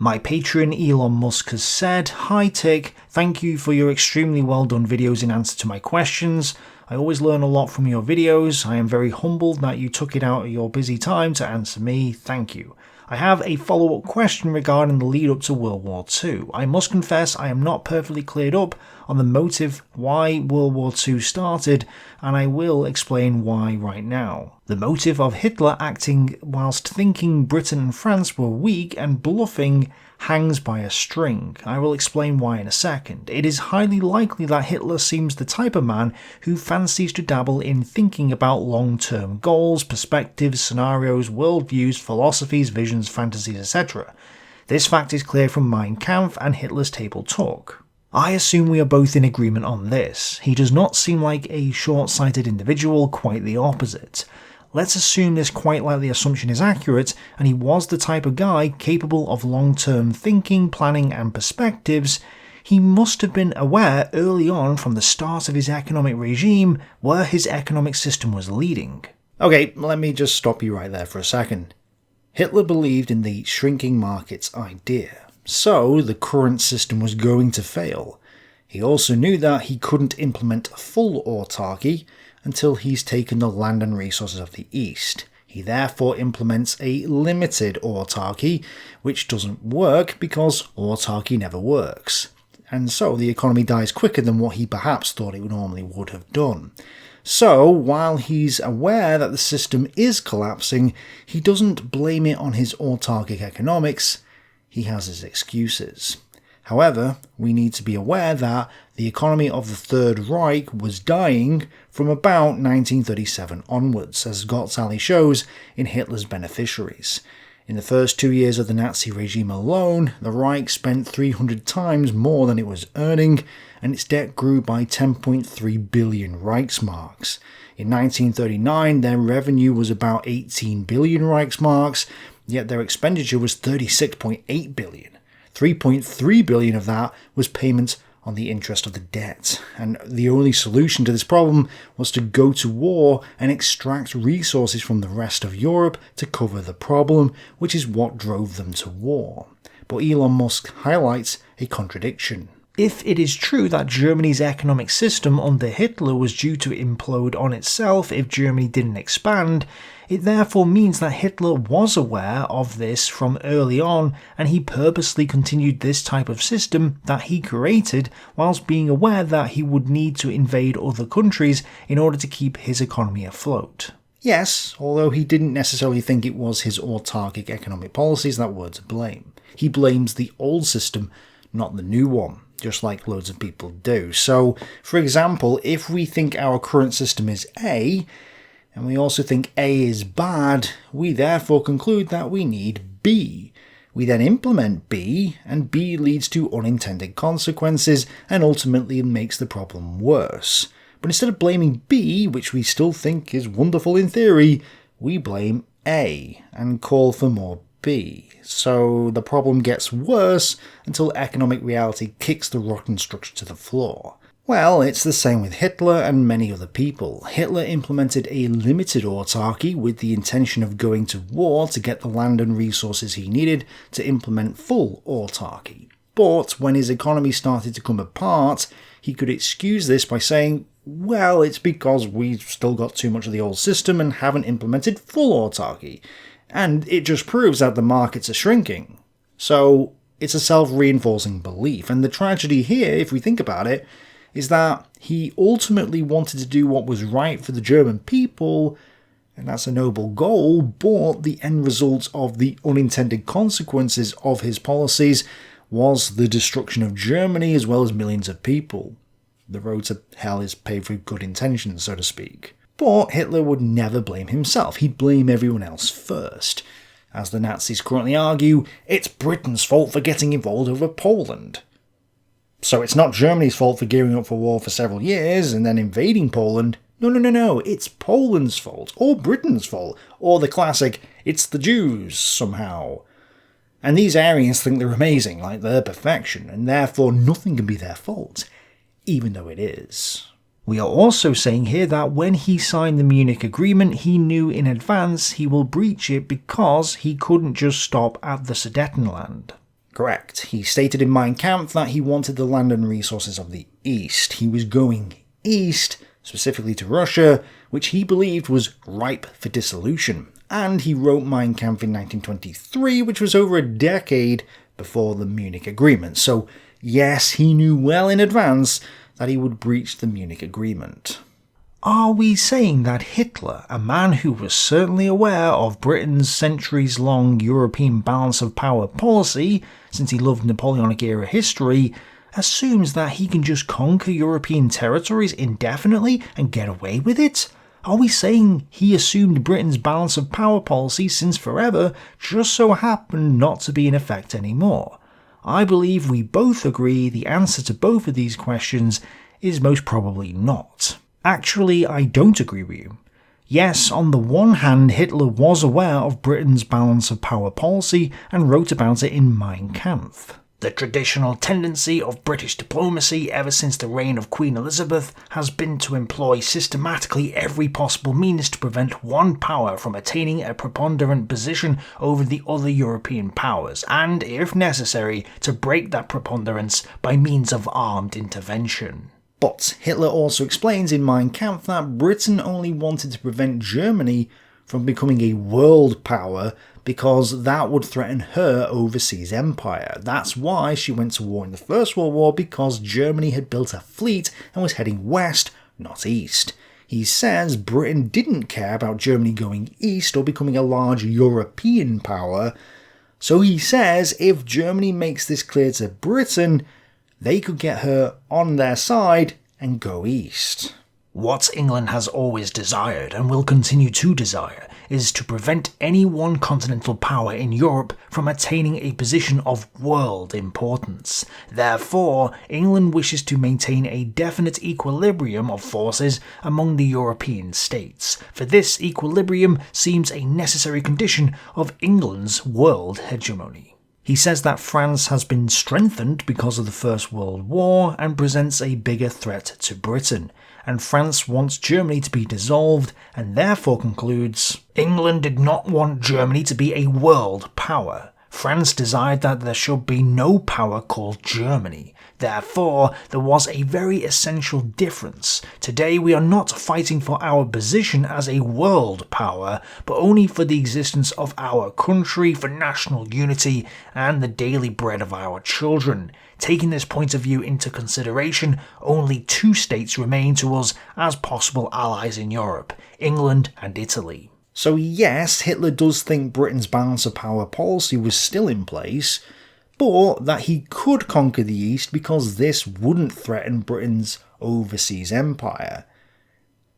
My patron Elon Musk has said, "Hi TIK, thank you for your extremely well done videos in answer to my questions. I always learn a lot from your videos. I am very humbled that you took it out of your busy time to answer me. Thank you. I have a follow-up question regarding the lead up to World War II. I must confess I am not perfectly cleared up on the motive why World War II started, and I will explain why right now. The motive of Hitler acting whilst thinking Britain and France were weak and bluffing hangs by a string. I will explain why in a second. It is highly likely that Hitler seems the type of man who fancies to dabble in thinking about long-term goals, perspectives, scenarios, worldviews, philosophies, visions, fantasies, etc. This fact is clear from Mein Kampf and Hitler's Table Talk. I assume we are both in agreement on this. He does not seem like a short-sighted individual, quite the opposite. Let's assume this quite likely assumption is accurate, and he was the type of guy capable of long-term thinking, planning and perspectives. He must have been aware early on from the start of his economic regime where his economic system was leading. Okay, let me just stop you right there for a second. Hitler believed in the shrinking markets idea, so the current system was going to fail. He also knew that he couldn't implement full autarky until he's taken the land and resources of the East. He therefore implements a limited autarky, which doesn't work because autarky never works. And so the economy dies quicker than what he perhaps thought it normally would have done. So, while he's aware that the system is collapsing, he doesn't blame it on his autarkic economics. He has his excuses. However, we need to be aware that the economy of the Third Reich was dying from about 1937 onwards, as Gottsali shows in Hitler's Beneficiaries. In the first 2 years of the Nazi regime alone, the Reich spent 300 times more than it was earning, and its debt grew by 10.3 billion Reichsmarks. In 1939, their revenue was about 18 billion Reichsmarks, yet their expenditure was 36.8 billion. 3.3 billion of that was payment on the interest of the debt, and the only solution to this problem was to go to war and extract resources from the rest of Europe to cover the problem, which is what drove them to war. But Elon Musk highlights a contradiction. If it is true that Germany's economic system under Hitler was due to implode on itself if Germany didn't expand, it therefore means that Hitler was aware of this from early on, and he purposely continued this type of system that he created whilst being aware that he would need to invade other countries in order to keep his economy afloat. Yes, although he didn't necessarily think it was his autarkic economic policies that were to blame. He blames the old system, not the new one, just like loads of people do. So, for example, if we think our current system is A, and we also think A is bad, we therefore conclude that we need B. We then implement B, and B leads to unintended consequences and ultimately makes the problem worse. But instead of blaming B, which we still think is wonderful in theory, we blame A and call for more B. So the problem gets worse until economic reality kicks the rotten structure to the floor. Well, it's the same with Hitler and many other people. Hitler implemented a limited autarky with the intention of going to war to get the land and resources he needed to implement full autarky. But when his economy started to come apart, he could excuse this by saying, well, it's because we've still got too much of the old system and haven't implemented full autarky. And it just proves that the markets are shrinking. So it's a self-reinforcing belief. And the tragedy here, if we think about it, is that he ultimately wanted to do what was right for the German people, and that's a noble goal, but the end result of the unintended consequences of his policies was the destruction of Germany as well as millions of people. The road to hell is paved with good intentions, so to speak. But Hitler would never blame himself, he'd blame everyone else first. As the Nazis currently argue, it's Britain's fault for getting involved over Poland. So it's not Germany's fault for gearing up for war for several years and then invading Poland. No, it's Poland's fault, or Britain's fault, or the classic, it's the Jews, somehow. And these Aryans think they're amazing, like they're perfection, and therefore nothing can be their fault, even though it is. We are also saying here that when he signed the Munich Agreement, he knew in advance he will breach it because he couldn't just stop at the Sudetenland. correct. He stated in Mein Kampf that he wanted the land and resources of the East. He was going east, specifically to Russia, which he believed was ripe for dissolution. And he wrote Mein Kampf in 1923, which was over a decade before the Munich Agreement. So yes, he knew well in advance that he would breach the Munich Agreement. Are we saying that Hitler, a man who was certainly aware of Britain's centuries-long European balance of power policy, since he loved Napoleonic-era history, assumes that he can just conquer European territories indefinitely and get away with it? Are we saying he assumed Britain's balance of power policy since forever just so happened not to be in effect anymore? I believe we both agree the answer to both of these questions is most probably not. Actually, I don't agree with you. Yes, on the one hand, Hitler was aware of Britain's balance of power policy and wrote about it in Mein Kampf. The traditional tendency of British diplomacy ever since the reign of Queen Elizabeth has been to employ systematically every possible means to prevent one power from attaining a preponderant position over the other European powers, and, if necessary, to break that preponderance by means of armed intervention. But Hitler also explains in Mein Kampf that Britain only wanted to prevent Germany from becoming a world power because that would threaten her overseas empire. That's why she went to war in the First World War, because Germany had built a fleet and was heading west, not east. He says Britain didn't care about Germany going east or becoming a large European power, so he says if Germany makes this clear to Britain, they could get her on their side and go east. What England has always desired, and will continue to desire, is to prevent any one continental power in Europe from attaining a position of world importance. Therefore, England wishes to maintain a definite equilibrium of forces among the European states, for this equilibrium seems a necessary condition of England's world hegemony. He says that France has been strengthened because of the First World War and presents a bigger threat to Britain, and France wants Germany to be dissolved, and therefore concludes, England did not want Germany to be a world power. France desired that there should be no power called Germany. Therefore, there was a very essential difference. Today we are not fighting for our position as a world power, but only for the existence of our country, for national unity, and the daily bread of our children. Taking this point of view into consideration, only two states remain to us as possible allies in Europe, England and Italy. So yes, Hitler does think Britain's balance of power policy was still in place, but that he could conquer the East because this wouldn't threaten Britain's overseas empire.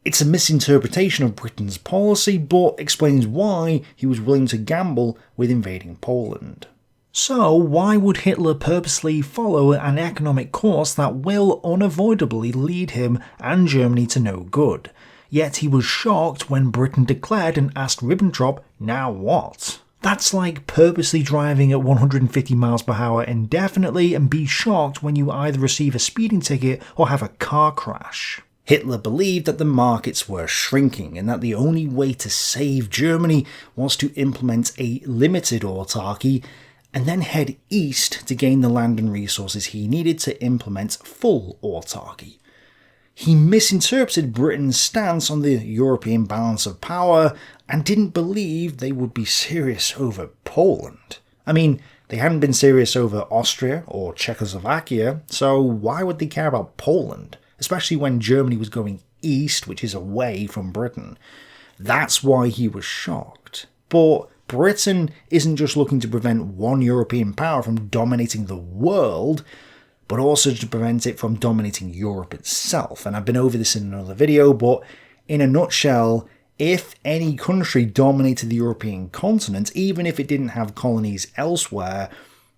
It's a misinterpretation of Britain's policy, but explains why he was willing to gamble with invading Poland. So why would Hitler purposely follow an economic course that will unavoidably lead him and Germany to no good? Yet he was shocked when Britain declared and asked Ribbentrop, now what? That's like purposely driving at 150 miles per hour indefinitely and be shocked when you either receive a speeding ticket or have a car crash. Hitler believed that the markets were shrinking and that the only way to save Germany was to implement a limited autarky and then head east to gain the land and resources he needed to implement full autarky. He misinterpreted Britain's stance on the European balance of power and didn't believe they would be serious over Poland. I mean, they hadn't been serious over Austria or Czechoslovakia, so why would they care about Poland? Especially when Germany was going east, which is away from Britain. That's why he was shocked. But Britain isn't just looking to prevent one European power from dominating the world, but also to prevent it from dominating Europe itself. And I've been over this in another video, but in a nutshell, if any country dominated the European continent, even if it didn't have colonies elsewhere,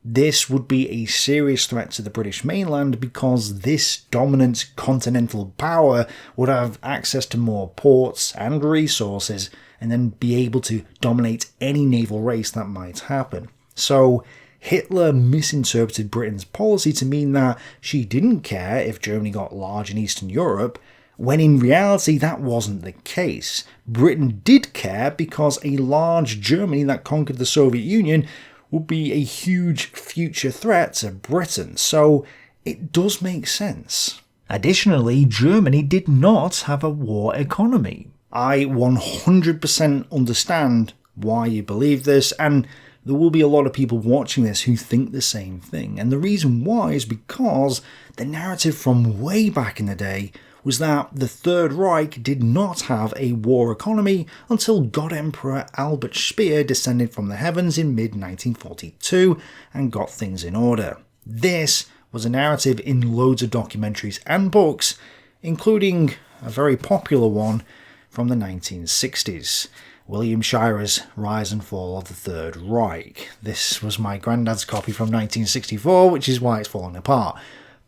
this would be a serious threat to the British mainland because this dominant continental power would have access to more ports and resources and then be able to dominate any naval race that might happen. So Hitler misinterpreted Britain's policy to mean that she didn't care if Germany got large in Eastern Europe, when in reality that wasn't the case. Britain did care because a large Germany that conquered the Soviet Union would be a huge future threat to Britain, so it does make sense. Additionally, Germany did not have a war economy. I 100% understand why you believe this, and there will be a lot of people watching this who think the same thing. And the reason why is because the narrative from way back in the day was that the Third Reich did not have a war economy until God Emperor Albert Speer descended from the heavens in mid-1942 and got things in order. This was a narrative in loads of documentaries and books, including a very popular one from the 1960s. William Shirer's Rise and Fall of the Third Reich. This was my granddad's copy from 1964, which is why it's falling apart.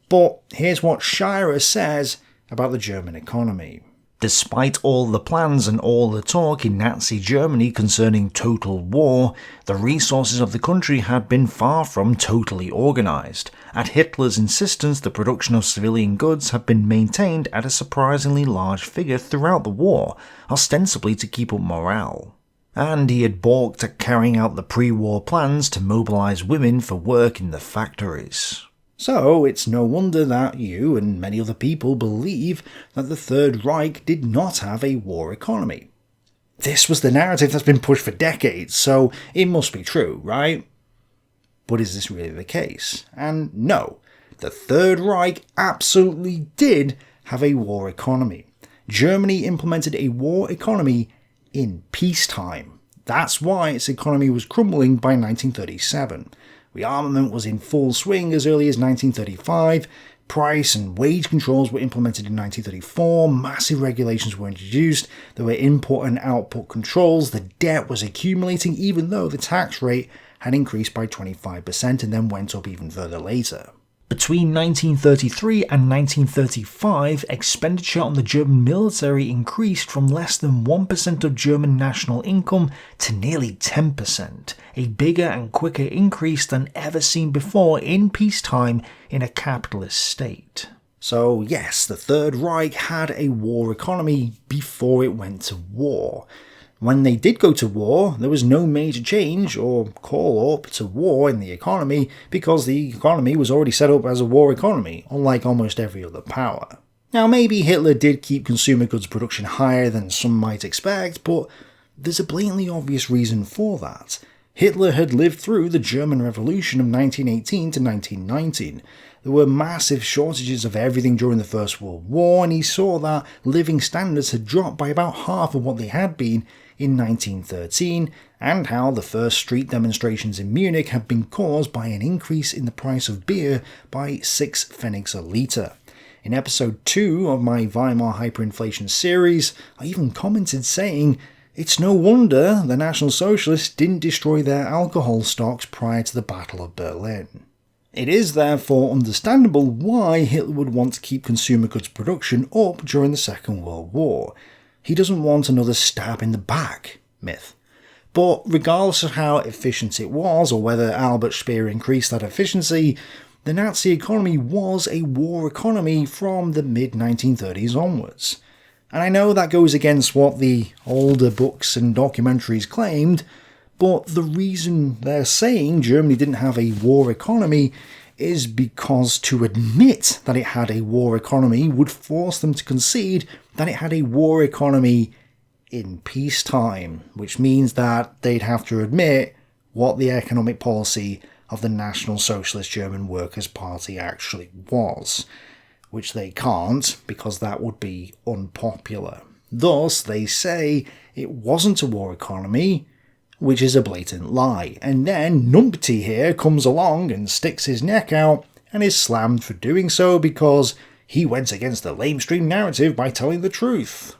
But here's what Shirer says about the German economy. Despite all the plans and all the talk in Nazi Germany concerning total war, the resources of the country had been far from totally organised. At Hitler's insistence, the production of civilian goods had been maintained at a surprisingly large figure throughout the war, ostensibly to keep up morale. And he had balked at carrying out the pre-war plans to mobilise women for work in the factories. So it's no wonder that you and many other people believe that the Third Reich did not have a war economy. This was the narrative that's been pushed for decades, so it must be true, right? But is this really the case? And no, the Third Reich absolutely did have a war economy. Germany implemented a war economy in peacetime. That's why its economy was crumbling by 1937. Rearmament was in full swing as early as 1935, price and wage controls were implemented in 1934, massive regulations were introduced, there were input and output controls, the debt was accumulating even though the tax rate had increased by 25% and then went up even further later. Between 1933 and 1935, expenditure on the German military increased from less than 1% of German national income to nearly 10%, a bigger and quicker increase than ever seen before in peacetime in a capitalist state. So yes, the Third Reich had a war economy before it went to war. When they did go to war, there was no major change or call up to war in the economy because the economy was already set up as a war economy, unlike almost every other power. Now maybe Hitler did keep consumer goods production higher than some might expect, but there's a blatantly obvious reason for that. Hitler had lived through the German Revolution of 1918 to 1919. There were massive shortages of everything during the First World War, and he saw that living standards had dropped by about half of what they had been in 1913, and how the first street demonstrations in Munich had been caused by an increase in the price of beer by 6 pfennigs a litre. In episode 2 of my Weimar hyperinflation series, I even commented saying, it's no wonder the National Socialists didn't destroy their alcohol stocks prior to the Battle of Berlin. It is therefore understandable why Hitler would want to keep consumer goods production up during the Second World War. He doesn't want another stab in the back myth. But regardless of how efficient it was, or whether Albert Speer increased that efficiency, the Nazi economy was a war economy from the mid-1930s onwards. And I know that goes against what the older books and documentaries claimed, but the reason they're saying Germany didn't have a war economy is because to admit that it had a war economy would force them to concede that it had a war economy in peacetime, which means that they'd have to admit what the economic policy of the National Socialist German Workers' Party actually was, which they can't because that would be unpopular. Thus, they say it wasn't a war economy, which is a blatant lie. And then Numpty here comes along and sticks his neck out and is slammed for doing so because he went against the lamestream narrative by telling the truth.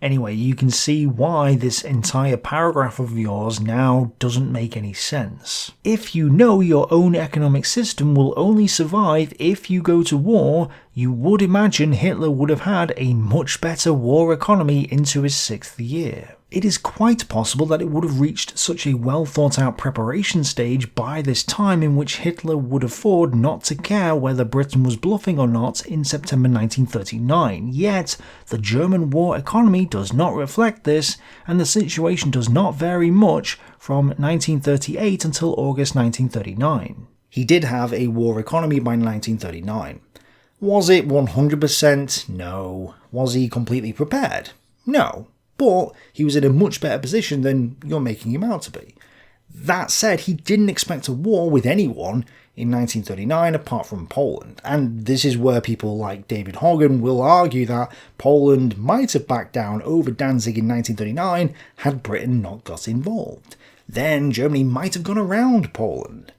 Anyway, you can see why this entire paragraph of yours now doesn't make any sense. If you know your own economic system will only survive if you go to war, you would imagine Hitler would have had a much better war economy into his 6th year. It is quite possible that it would have reached such a well thought out preparation stage by this time in which Hitler would afford not to care whether Britain was bluffing or not in September 1939, yet the German war economy does not reflect this, and the situation does not vary much from 1938 until August 1939. He did have a war economy by 1939. Was it 100%? No. Was he completely prepared? No. But he was in a much better position than you're making him out to be. That said, he didn't expect a war with anyone in 1939 apart from Poland, and this is where people like David Hogan will argue that Poland might have backed down over Danzig in 1939 had Britain not got involved. Then Germany might have gone around Poland.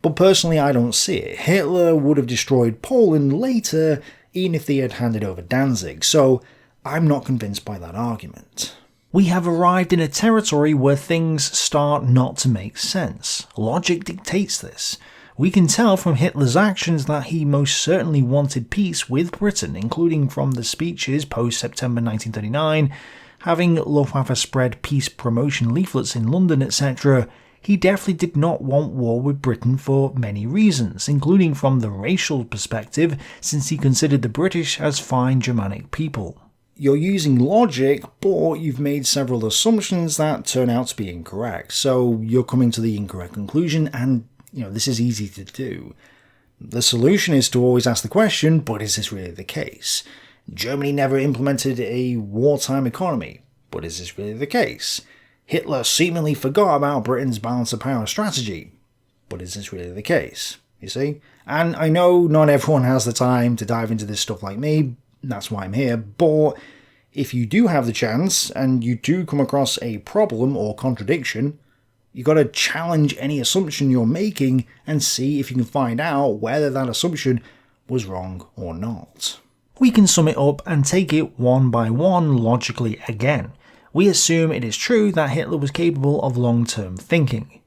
But personally, I don't see it. Hitler would have destroyed Poland later even if they had handed over Danzig, so I'm not convinced by that argument. We have arrived in a territory where things start not to make sense. Logic dictates this. We can tell from Hitler's actions that he most certainly wanted peace with Britain, including from the speeches post-September 1939, having Luftwaffe spread peace promotion leaflets in London, etc. He definitely did not want war with Britain for many reasons, including from the racial perspective, since he considered the British as fine Germanic people. You're using logic, but you've made several assumptions that turn out to be incorrect, so you're coming to the incorrect conclusion, and this is easy to do. The solution is to always ask the question, but is this really the case? Germany never implemented a wartime economy, but is this really the case? Hitler seemingly forgot about Britain's balance of power strategy, but is this really the case? You see? And I know not everyone has the time to dive into this stuff like me, that's why I'm here, but if you do have the chance, and you do come across a problem or contradiction, you got to challenge any assumption you're making and see if you can find out whether that assumption was wrong or not. We can sum it up and take it one by one logically again. We assume it is true that Hitler was capable of long-term thinking.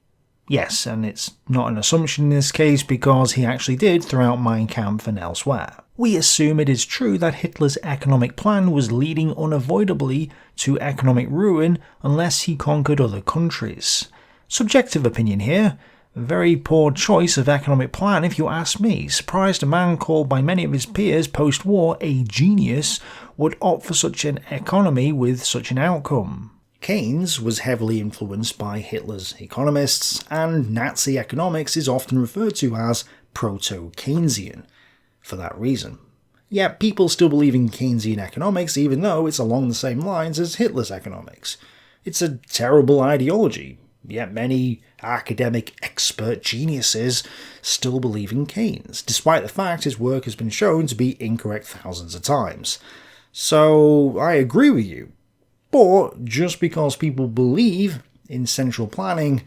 Yes, and it's not an assumption in this case because he actually did throughout Mein Kampf and elsewhere. We assume it is true that Hitler's economic plan was leading unavoidably to economic ruin unless he conquered other countries. Subjective opinion here. Very poor choice of economic plan if you ask me. Surprised a man called by many of his peers post-war a genius would opt for such an economy with such an outcome. Keynes was heavily influenced by Hitler's economists, and Nazi economics is often referred to as proto-Keynesian for that reason. Yet people still believe in Keynesian economics even though it's along the same lines as Hitler's economics. It's a terrible ideology, yet many academic expert geniuses still believe in Keynes, despite the fact his work has been shown to be incorrect thousands of times. So I agree with you. But just because people believe in central planning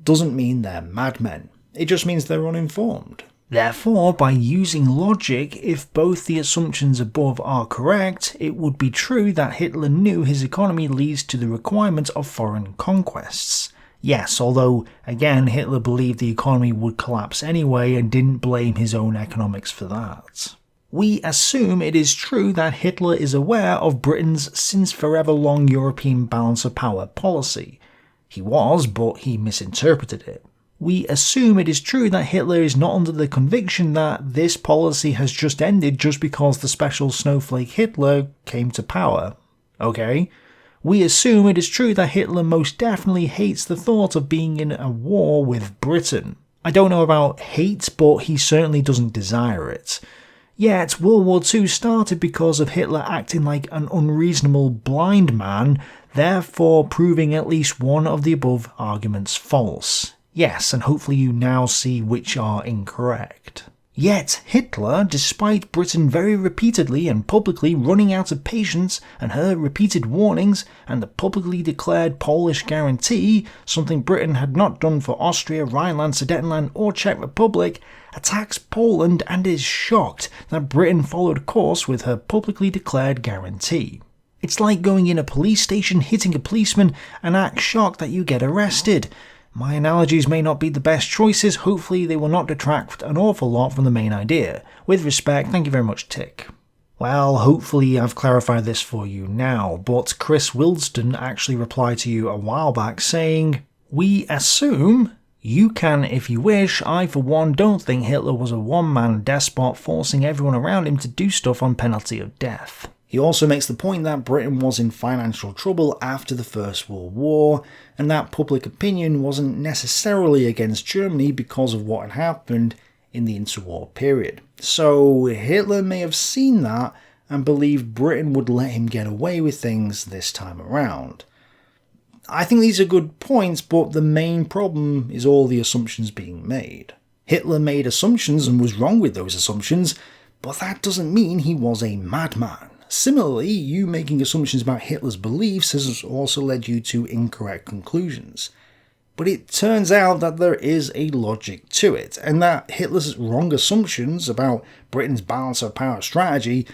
doesn't mean they're madmen. It just means they're uninformed. Therefore, by using logic, if both the assumptions above are correct, it would be true that Hitler knew his economy leads to the requirement of foreign conquests. Yes, although, again, Hitler believed the economy would collapse anyway and didn't blame his own economics for that. We assume it is true that Hitler is aware of Britain's since forever long European balance of power policy. He was, but he misinterpreted it. We assume it is true that Hitler is not under the conviction that this policy has just ended just because the special snowflake Hitler came to power. Okay? We assume it is true that Hitler most definitely hates the thought of being in a war with Britain. I don't know about hate, but he certainly doesn't desire it. Yet, World War II started because of Hitler acting like an unreasonable blind man, therefore proving at least one of the above arguments false. Yes, and hopefully you now see which are incorrect. Yet, Hitler, despite Britain very repeatedly and publicly running out of patience and her repeated warnings and the publicly declared Polish guarantee, something Britain had not done for Austria, Rhineland, Sudetenland or Czech Republic, attacks Poland and is shocked that Britain followed course with her publicly declared guarantee. It's like going in a police station, hitting a policeman and act shocked that you get arrested. My analogies may not be the best choices, hopefully they will not detract an awful lot from the main idea. With respect, thank you very much, TIK. Well, hopefully I've clarified this for you now, but Chris Wildston actually replied to you a while back saying, "We assume you can if you wish. I for one don't think Hitler was a one-man despot forcing everyone around him to do stuff on penalty of death." He also makes the point that Britain was in financial trouble after the First World War, and that public opinion wasn't necessarily against Germany because of what had happened in the interwar period. So Hitler may have seen that and believed Britain would let him get away with things this time around. I think these are good points, but the main problem is all the assumptions being made. Hitler made assumptions and was wrong with those assumptions, but that doesn't mean he was a madman. Similarly, you making assumptions about Hitler's beliefs has also led you to incorrect conclusions. But it turns out that there is a logic to it, and that Hitler's wrong assumptions about Britain's balance of power strategy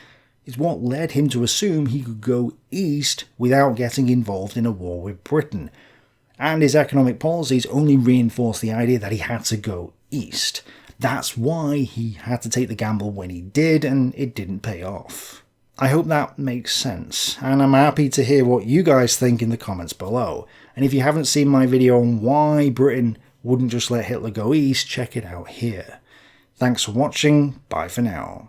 is what led him to assume he could go east without getting involved in a war with Britain. And his economic policies only reinforced the idea that he had to go east. That's why he had to take the gamble when he did, and it didn't pay off. I hope that makes sense, and I'm happy to hear what you guys think in the comments below. And if you haven't seen my video on why Britain wouldn't just let Hitler go east, check it out here. Thanks for watching, bye for now.